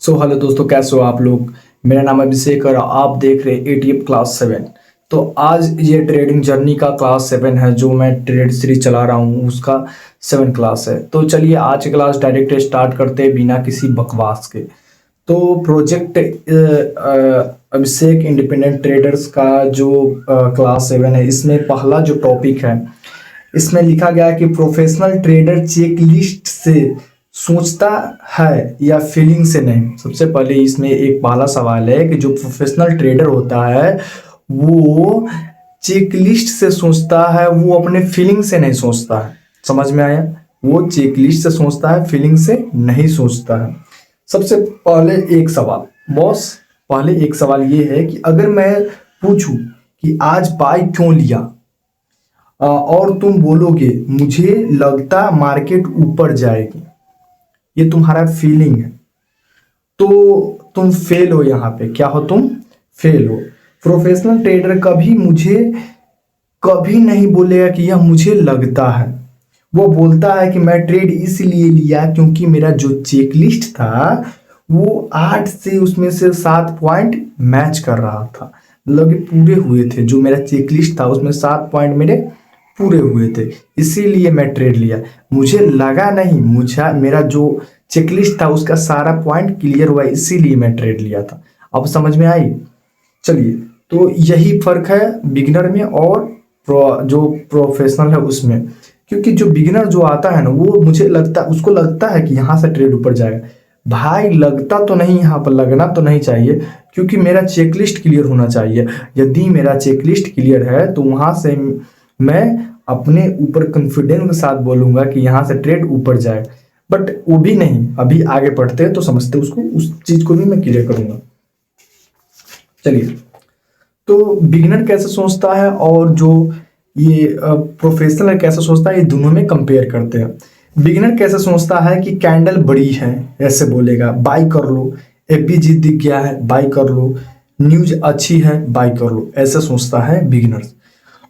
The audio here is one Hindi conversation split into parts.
हेलो दोस्तों, कैसे हो आप लोग। मेरा नाम अभिषेक और आप देख रहे हैं एटीएफ क्लास 7। तो आज ये ट्रेडिंग जर्नी का क्लास 7 है, जो मैं ट्रेड सीरीज चला रहा हूँ उसका 7 क्लास है। तो चलिए आज की क्लास डायरेक्ट स्टार्ट करते हैं बिना किसी बकवास के। तो प्रोजेक्ट अभिषेक इंडिपेंडेंट ट्रेडर्स का जो क्लास 7 है, इसमें पहला जो टॉपिक है, इसमें लिखा गया है कि प्रोफेशनल ट्रेडर चेक लिस्ट से सोचता है या फीलिंग से नहीं। सबसे पहले इसमें एक पहला सवाल है कि जो प्रोफेशनल ट्रेडर होता है वो चेक लिस्ट से सोचता है, वो अपने फीलिंग से नहीं सोचता है। समझ में आया? वो चेक लिस्ट से सोचता है, फीलिंग से नहीं सोचता है। सबसे पहले एक सवाल बॉस, पहले एक सवाल ये है कि अगर मैं पूछूं कि आज बाई क्यों लिया और तुम बोलोगे मुझे लगता मार्केट ऊपर जाएगी, ये तुम्हारा फीलिंग है, तो तुम फेल हो। यहाँ पे क्या हो? तुम फेल हो। प्रोफेशनल ट्रेडर कभी नहीं बोलेगा कि यह मुझे लगता है। वो बोलता है कि मैं ट्रेड इसलिए लिया क्योंकि मेरा जो चेकलिस्ट था वो 8 से उसमें से 7 पॉइंट मैच कर रहा था, मतलब कि पूरे हुए थे। जो मेरा चेकलिस्ट था उसमें 7 पॉइंट मेरे पूरे हुए थे, इसीलिए मैं ट्रेड लिया। मुझे लगा नहीं, मुझे मेरा जो चेकलिस्ट था उसका सारा पॉइंट क्लियर हुआ, इसीलिए मैं ट्रेड लिया था। अब समझ में आई? चलिए, तो यही फर्क है बिगिनर में और जो प्रोफेशनल है उसमें। क्योंकि जो बिगिनर जो आता है ना, वो मुझे लगता उसको लगता है कि यहाँ से ट्रेड ऊपर जाएगा। भाई लगता तो नहीं, यहाँ पर लगना तो नहीं चाहिए, क्योंकि मेरा चेकलिस्ट क्लियर होना चाहिए। यदि मेरा चेकलिस्ट क्लियर है तो वहां से मैं अपने ऊपर कॉन्फिडेंस के साथ बोलूंगा कि यहाँ से ट्रेड ऊपर जाए। बट वो भी नहीं, अभी आगे पढ़ते हैं तो समझते उसको, उस चीज को भी मैं क्लियर करूंगा। चलिए, तो बिगिनर कैसे सोचता है और जो ये प्रोफेशनल कैसे सोचता है, ये दोनों में कंपेयर करते हैं। बिगिनर कैसे सोचता है कि कैंडल बड़ी है, ऐसे बोलेगा बाई कर लो। एफबीजी दिख गया है, बाई कर लो। न्यूज अच्छी है, बाई कर लो। ऐसे सोचता है बिगिनर्स।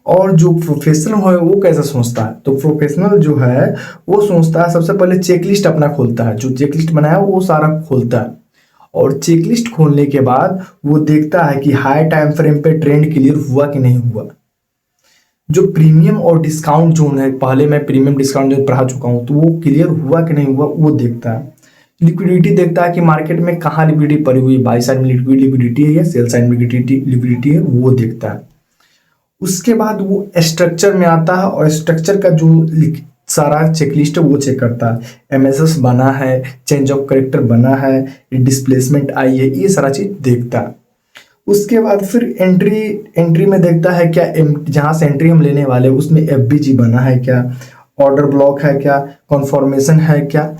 और जो प्रोफेशनल है वो कैसे सोचता है? तो प्रोफेशनल जो है वो सोचता है, सबसे पहले चेकलिस्ट अपना खोलता है। जो चेकलिस्ट बनाया वो सारा खोलता है, और चेकलिस्ट खोलने के बाद वो देखता है कि हाई टाइम फ्रेम पे ट्रेंड क्लियर हुआ कि नहीं हुआ। जो प्रीमियम और डिस्काउंट जोन है, पहले मैं प्रीमियम डिस्काउंट जोन पढ़ा चुका हूं, तो वो क्लियर हुआ कि नहीं हुआ वो देखता है। लिक्विडिटी देखता है कि मार्केट में कहाँ लिक्विडिटी पड़ी हुई, बाई साइड में लिक्विडिटी है या सेल साइड में लिक्विडिटी है, वो देखता है। उसके बाद वो स्ट्रक्चर में आता है और स्ट्रक्चर का जो सारा चेकलिस्ट है वो चेक करता है। एमएसएस बना है, चेंज ऑफ करेक्टर बना है, डिस्प्लेसमेंट आई है, ये सारा चीज देखता है। उसके बाद फिर एंट्री में देखता है क्या जहां से एंट्री हम लेने वाले उसमें एफबीजी बना है क्या, ऑर्डर ब्लॉक है क्या, कॉन्फर्मेशन है क्या।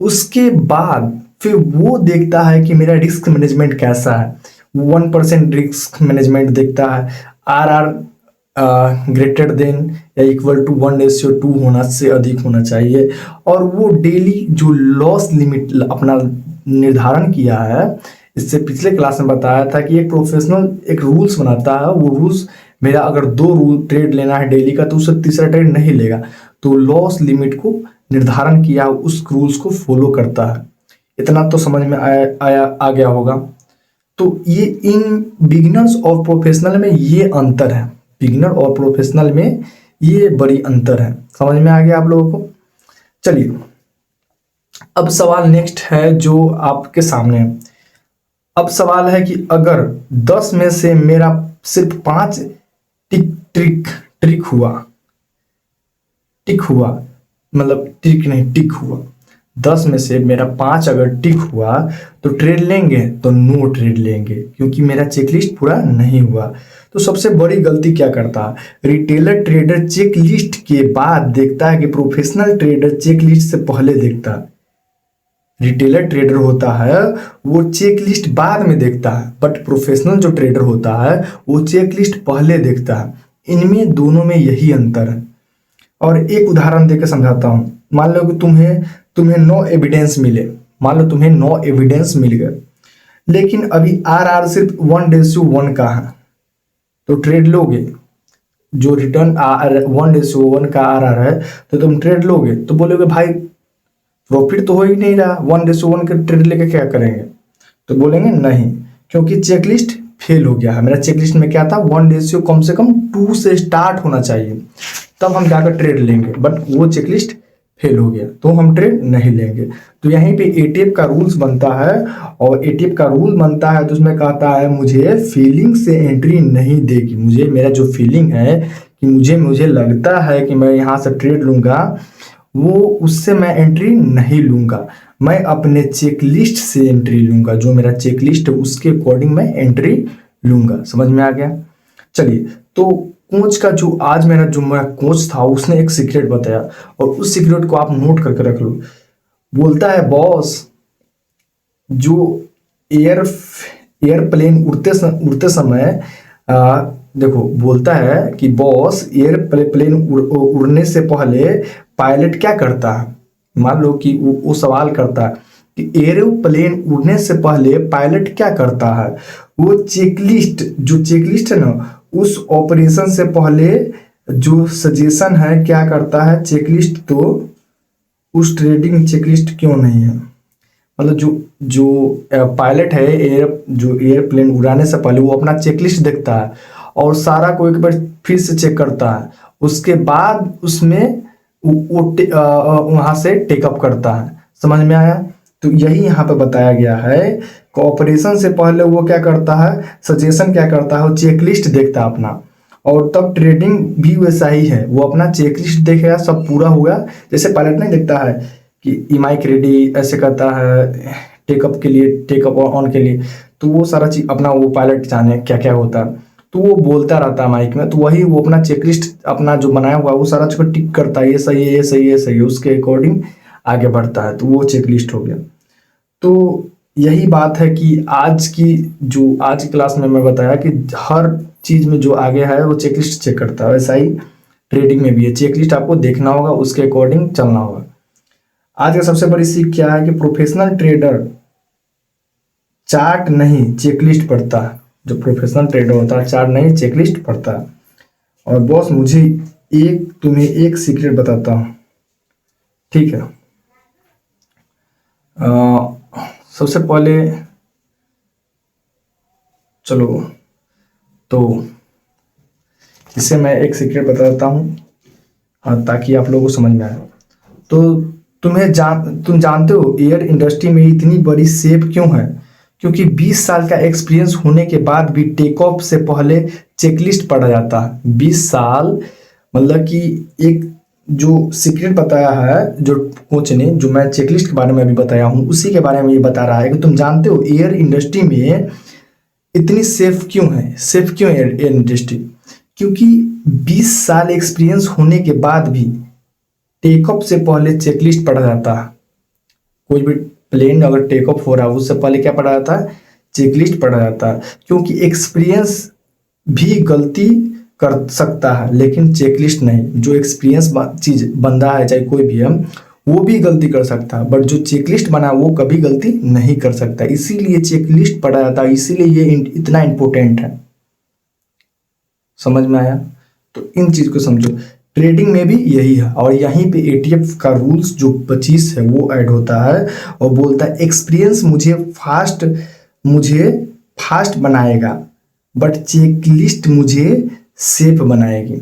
उसके बाद फिर वो देखता है कि मेरा रिस्क मैनेजमेंट कैसा है। 1% रिस्क मैनेजमेंट देखता है। आर ग्रेटर देन या इक्वल टू 1:2 होना से अधिक होना चाहिए। और वो डेली जो लॉस लिमिट अपना निर्धारण किया है, इससे पिछले क्लास में बताया था कि एक प्रोफेशनल एक रूल्स बनाता है। वो रूल्स मेरा अगर 2 रूल ट्रेड लेना है डेली का, तो उससे तीसरा ट्रेड नहीं लेगा। तो लॉस लिमिट को निर्धारण किया, उस रूल्स को फॉलो करता है। इतना तो समझ में आ गया होगा। तो ये इन बिगिनर्स और प्रोफेशनल में ये अंतर है। बिगिनर और प्रोफेशनल में ये बड़ी अंतर है। समझ में आ गया आप लोगों को? चलिए, अब सवाल नेक्स्ट है जो आपके सामने है। अब सवाल है कि अगर 10 में से मेरा सिर्फ 5 टिक हुआ, मतलब टिक हुआ, 10 में से मेरा 5 अगर टिक हुआ तो ट्रेड लेंगे, तो नो ट्रेड लेंगे, क्योंकि मेरा चेकलिस्ट पूरा नहीं हुआ। तो सबसे बड़ी गलती क्या करता है? रिटेलर ट्रेडर चेकलिस्ट के बाद देखता है कि प्रोफेशनल ट्रेडर चेकलिस्ट से पहले देखता है। रिटेलर ट्रेडर होता है वो चेकलिस्ट बाद में देखता है, बट प्रोफेशनल जो ट्रेडर होता है वो चेकलिस्ट पहले देखता है। इनमें दोनों में यही अंतर है। और एक उदाहरण देकर समझाता हूं। मान लो कि तुम्हें 9 एविडेंस मिले, मान लो तुम्हें 9 एविडेंस मिल गए, लेकिन अभी आर सिर्फ 1:1 का है, तो ट्रेड लोगे? जो रिटर्न 1:1 का आर है तो तुम ट्रेड लोगे? तो बोलोगे भाई प्रॉफिट तो हो ही नहीं रहा, 1:1 के ट्रेड लेके क्या करेंगे। तो बोलेंगे नहीं, क्योंकि चेकलिस्ट फेल हो गया है। मेरा चेकलिस्ट में क्या था, 1 रेशियो कम से कम 2 से स्टार्ट होना चाहिए, तब हम जाकर ट्रेड लेंगे, बट वो चेकलिस्ट फेल हो गया तो हम ट्रेड नहीं लेंगे। तो यहीं पे एटीएफ का रूल्स बनता है, और एटीएफ का रूल बनता है तो उसमें कहता है मुझे फीलिंग से एंट्री नहीं देगी। मुझे मेरा जो फीलिंग है कि मुझे लगता है कि मैं यहाँ से ट्रेड लूँगा, वो उससे मैं एंट्री नहीं लूँगा। मैं अपने चेकलिस्ट से एंट्री लूँगा, जो मेरा चेकलिस्ट है उसके अकॉर्डिंग मैं एंट्री लूँगा। समझ में आ गया? चलिए, तो कोच का जो आज मेरा कोच था उसने एक सीक्रेट बताया, और उस सीक्रेट को आप नोट करके रख लो। बोलता है बॉस, जो एयरप्लेन उड़ते समय देखो, बोलता है कि बॉस एयरप्लेन उड़ने से पहले पायलट क्या करता है। मान लो कि वो सवाल करता है कि एयरप्लेन उड़ने से पहले पायलट क्या करता है। वो चेकलिस्ट है ना, उस ऑपरेशन से पहले जो सजेशन है क्या करता है चेकलिस्ट, तो उस ट्रेडिंग चेकलिस्ट क्यों नहीं है। मतलब जो पायलट है जो एयरप्लेन उड़ाने से पहले वो अपना चेकलिस्ट देखता है और सारा को एक बार फिर से चेक करता है, उसके बाद उसमें वहां से टेकअप करता है। समझ में आया? तो यही यहाँ पे बताया गया है, ऑपरेशन से पहले वो क्या करता है, सजेशन क्या करता है, वो चेकलिस्ट देखता है अपना, और तब ट्रेडिंग भी वैसा ही है, वो अपना चेकलिस्ट देखेगा, सब पूरा हुआ। जैसे पायलट नहीं देखता है कि इमाइक रेडी ऐसे करता है टेकअप के लिए, टेकअप ऑन के लिए, तो वो सारा चीज अपना वो पायलट जाने क्या क्या होता है, तो वो बोलता रहता है माइक में, तो वही वो अपना चेकलिस्ट अपना जो बनाया हुआ है वो सारा चीज टिक करता है, ये सही है, ये सही है, ये सही है, उसके अकॉर्डिंग आगे बढ़ता है, तो वो चेकलिस्ट हो गया। तो यही बात है कि आज की क्लास में मैं बताया कि हर चीज में जो आगे है वो चेकलिस्ट चेक करता है, वैसा ही ट्रेडिंग में भी है, चेकलिस्ट आपको देखना होगा, उसके अकॉर्डिंग चलना होगा। आज का सबसे बड़ी सीख क्या है कि प्रोफेशनल ट्रेडर चार्ट नहीं चेकलिस्ट पढ़ता है। जो प्रोफेशनल ट्रेडर होता है चार्ट नहीं चेकलिस्ट पढ़ता है। और बॉस, मुझे तुम्हें एक सीक्रेट बताता हूँ, ठीक है? सबसे पहले चलो, तो इसे मैं एक सीक्रेट बता देता हूँ, ताकि आप लोगों को समझ में आए। तो तुम जानते हो एयर इंडस्ट्री में इतनी बड़ी सेफ क्यों है? क्योंकि 20 साल का एक्सपीरियंस होने के बाद भी टेक ऑफ से पहले चेकलिस्ट पढ़ा जाता है। 20 साल मतलब कि एक जो सीक्रेट बताया है जो कोच ने, जो मैं चेकलिस्ट के बारे में अभी बताया हूँ, उसी के बारे में ये बता रहा है कि तुम जानते हो एयर इंडस्ट्री में इतनी सेफ क्यों है, सेफ क्यों है एयर इंडस्ट्री? क्योंकि 20 साल एक्सपीरियंस होने के बाद भी टेक ऑफ से पहले चेकलिस्ट पढ़ा जाता है। कोई भी प्लेन अगर टेक ऑफ हो रहा है उससे पहले क्या पढ़ा जाता है, चेकलिस्ट पढ़ा जाता है। क्योंकि एक्सपीरियंस भी गलती कर सकता है लेकिन चेकलिस्ट नहीं। जो एक्सपीरियंस चीज बंदा है, चाहे कोई भी है, वो भी गलती कर सकता है, बट जो चेकलिस्ट बना वो कभी गलती नहीं कर सकता। इसीलिए चेकलिस्ट पढ़ा जाता है, इसीलिए ये इतना इंपॉर्टेंट है। समझ में आया? तो इन चीज को समझो। ट्रेडिंग में भी यही है, और यहीं पे एटीएफ का रूल्स जो 25 है वो ऐड होता है और बोलता है एक्सपीरियंस मुझे फास्ट बनाएगा, बट चेकलिस्ट मुझे सेफ बनाएगी।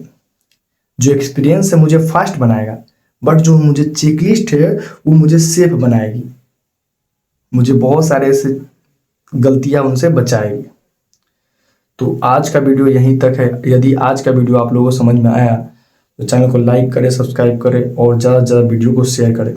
जो एक्सपीरियंस है मुझे फास्ट बनाएगा, बट जो मुझे चेकलिस्ट है वो मुझे सेफ बनाएगी, मुझे बहुत सारे ऐसे गलतियां उनसे बचाएगी। तो आज का वीडियो यहीं तक है। यदि आज का वीडियो आप लोगों को समझ में आया तो चैनल को लाइक करें, सब्सक्राइब करें और ज़्यादा से ज़्यादा वीडियो को शेयर करें।